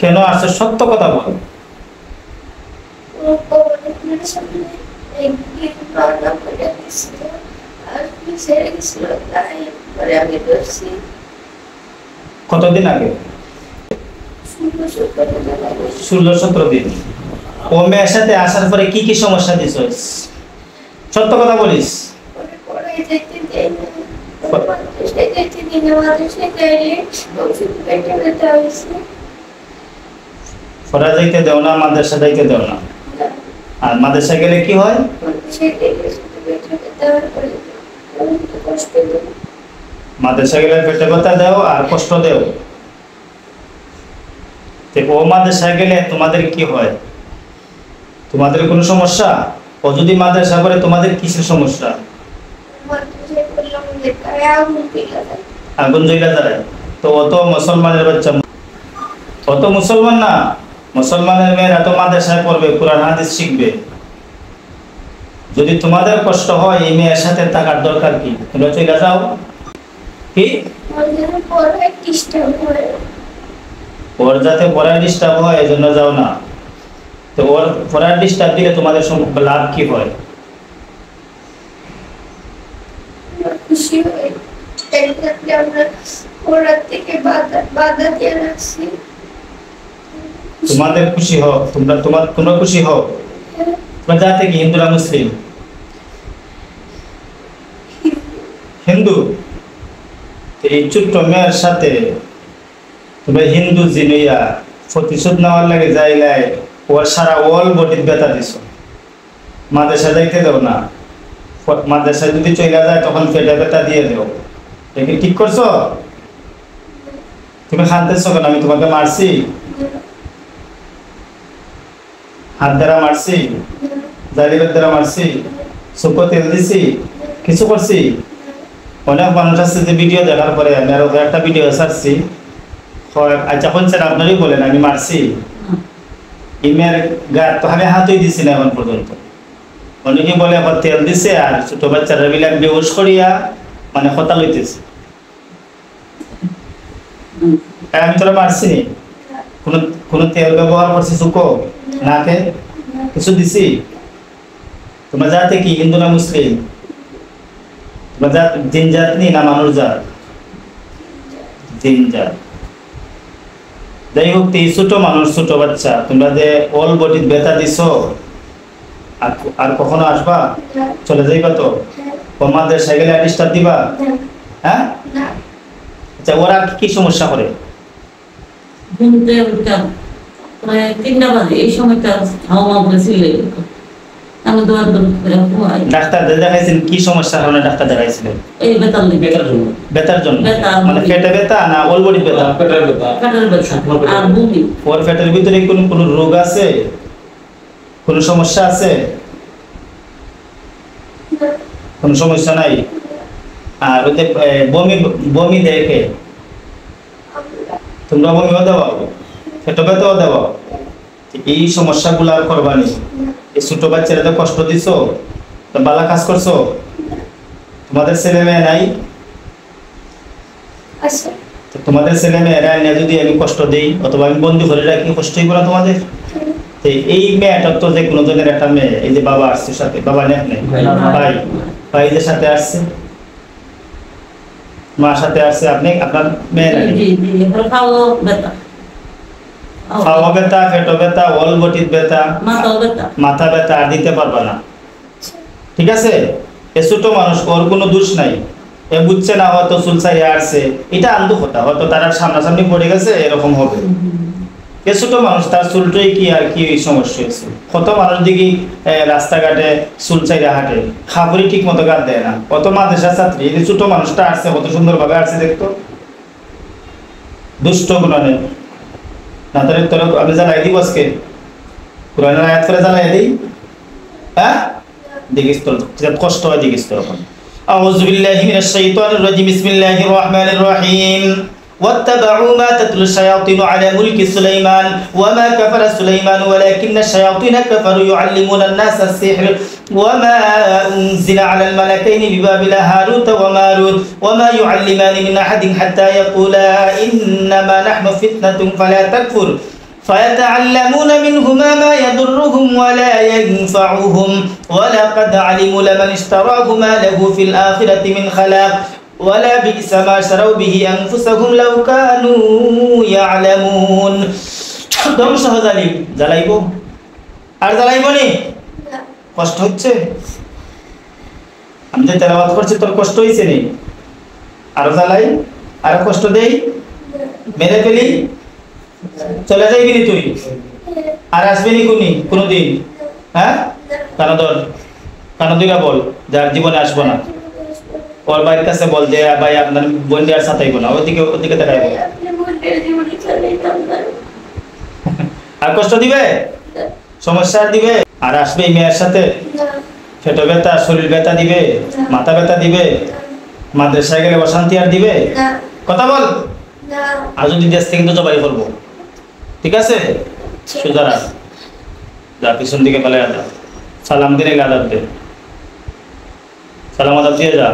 কেন আসছে সত্য কথা বল। কতদিন আগে? 16-17 দিন। ও মেয়ের সাথে আসার পরে কি কি সমস্যা দিছ? সত্য কথা বলিস। পড়া যাইতে দেও না, মাদ্রাসা যাইতে দেও না। আর মাদ্রাসা গেলে কি হয়? মাদ্রাসা গেলে পেটে ব্যথা দেও আর কষ্ট দেও। ও মাদ্রাসা গেলে তোমাদের কি হয়? তোমাদের কোনো সমস্যা? ও যদি মাদ্রাসা করে তোমাদের কিসের সমস্যা? আগুন জ্বলা যায়। তো ও তো মুসলমানের বাচ্চা, ও তো মুসলমান না। মুসলমানের মেয়েরা তো মাদ্রাসায় পড়বে, কোরআন হাদিস শিখবে। যদি তোমাদের কষ্ট হয় এই মেয়ের সাথে থাকার দরকার কি? তোমরা চলে যাও। কি ওর যাতে পড়ায় ডিস্টার্ব হয় এজন্য যাও না। তো ওর পড়ায় ডিস্টার্ব দিলে তোমাদের লাভ কি হয়? তোমাদের খুশি হোক, তোমরা খুশি হোক। তোমরা জাতি কি হিন্দু না মুসলিম? হিন্দু। এই ছোট্ট মেয়ের সাথে তোমরা হিন্দু জিনিয়া প্রতিশোধ নেওয়ার লাগে যাইলাই ওর সারা ওল বডির ব্যথা দিছ। মাদ্রাসা যাইতে দেও না। মাদ্রাসায় যদি চলে যায় তখন পেটে ব্যথা দিয়ে দেও। এটা ঠিক করছো? তুমি খানতেছো কেন? আমি তোমাকে মারছি? হাত দ্বারা মারছি? জালিবের দ্বারা মারছি? চোখে তেল দিছি? কিছু করছি? অনেক মানুষ আছে যে ভিডিও দেখার পরে আমি আরো একটা ভিডিও ছাড়ছি। আচ্ছা বলছেন আপনারই বলেন আমি মারছি? ইমের গায়ে তো আমি হাতই দিছি না এখন পর্যন্ত। অনেকে বলে এখন তেল দিছে আর ছোট বাচ্চারা বিলাক বেহুশ করিয়া মানে কথা লইতেছে। আমি তোরা মারছি? কোন তেল ব্যবহার করছি চুকো নাকে? কিছু দিছি? তোমরা জাতি কি হিন্দু না মুসলিম? তোমরা জাত জিন জাত নি না মানুষ জাত? জিন জাত। যাই হোক, এই ছোট মানুষ ছোট বাচ্চা তোমরা যে অল বডির ব্যথা দিছ আর কখনো আসবা? চলে যাইবা তো? আমাদের সাইকেলে ডিস্টার্ব দিবা? হ্যাঁ। আচ্ছা ওরা কি সমস্যা করে? এই সময়টা ডাক্তার দেখাইছেন? কি সমস্যার কারণে ডাক্তার দেখাইছিলেন? ব্যথার জন্য। মানে পেটে ব্যথা না অল বডি ব্যথা? ওর পেটের ভিতরে কোন রোগ আছে? কোন সমস্যা আছে? কোন সমস্যা নাই। আর ওতে বমি দেখে তোমরা বমিও দেওয়া, পেটে ব্যথাও দেওয়া। এই সমস্যাগুলো আর করবানি। এই ছোট বাচ্চারা তো কষ্ট দিছো, তো বালা কাজ করছো। তোমাদের ছেলে মেয়ে নাই? তোমাদের ছেলে মেয়েরা যদি আমি কষ্ট দিই অথবা আমি বন্ধু করে রাখি, কষ্টই করা তোমাদের। এই মেয়েটা তো যে কোনো জনের একটা মেয়ে। এই যে বাবা আসছে সাথে, বাবা নেই ভাই যে সাথে আসছে, মার সাথে আসছে। আপনি আপনার মেয়ে খাওয়া ব্যথা, পেটো ব্যথা, অল বডির ব্যথা, মাথা ব্যথা আর দিতে পারবা না। ঠিক আছে? এ ছোট মানুষ, ওর কোনো দোষ নাই। এ বুঝছে না, হয়তো চুলসাই আসছে, এটা আন্দু কথা, হয়তো তারা সামনাসামনি পড়ে গেছে, এরকম হবে। এ ছোট মানুষ, তার চুলটাই কি আর কি সমস্যা হয়েছে? কত মানুষ দেখি রাস্তাঘাটে চুলসাইরা হাঁটে, খাবারই ঠিক মতো গাছ দেয় না। কত মাদ্রাসা ছাত্রী, এই ছোট মানুষটা আসছে, কত সুন্দরভাবে আসছে দেখতো। দুষ্ট গুণা নেই না। তাহলে তোর আমি জ্বালাই দিব আজকে, কোরআনের আয়াত করে জ্বালাই দিই। হ্যাঁ দেখিস তোর কষ্ট হয়, দেখিস তোর। এখন আউযু বিল্লাহি মিনাশ শাইতানির রাজিম। বিসমিল্লাহির রহমানির রহিম। واتبعوا ما تتلو الشياطين على ملك سليمان وما كفر سليمان ولكن الشياطين كفروا يعلمون الناس السحر وما أنزل على الملكين ببابل هاروت وماروت وما يعلمان من أحد حتى يقولا إنما نحن فتنة فلا تكفر فيتعلمون منهما ما يضرهم ولا ينفعهم ولقد علموا لمن اشتراه ما له في الآخرة من خلاق ولا بئس ما شروا به أنفسهم لو كانوا يعلمون ধ্বংস হয়ে জ্বালাইব আর জ্বালাইব নি কষ্ট হচ্ছে আমি যে তেলাওয়াত করছি তোর কষ্ট হইছে নি আর জ্বালাই আর কষ্ট দেই মেরে ফেলি চলে যাইবি নি তুই আর আসবি নি কোনদিন হ্যাঁ কানো দিবা বল যার জীবনে আসবো না ওর ভাইয়ের কাছে বল যে ভাই আপনার বোনদের আর সাথে না ওদিকে দেখাইব আর কষ্ট দিবে সমস্যা দিবে আর আসবে এই মেয়ের সাথে পেট ব্যথা শরীর ব্যথা দিবে মাথা ব্যথা দিবে মাদ্রাসায় গেলে অশান্তি আর দিবে কথা বল আর যদি দেশ থেকে তো জবাই করবো ঠিক আছে সুজারা যা পিছন দিকে পালে যা সালাম দিনে আদাব দে সালাম আদাব দিয়ে যা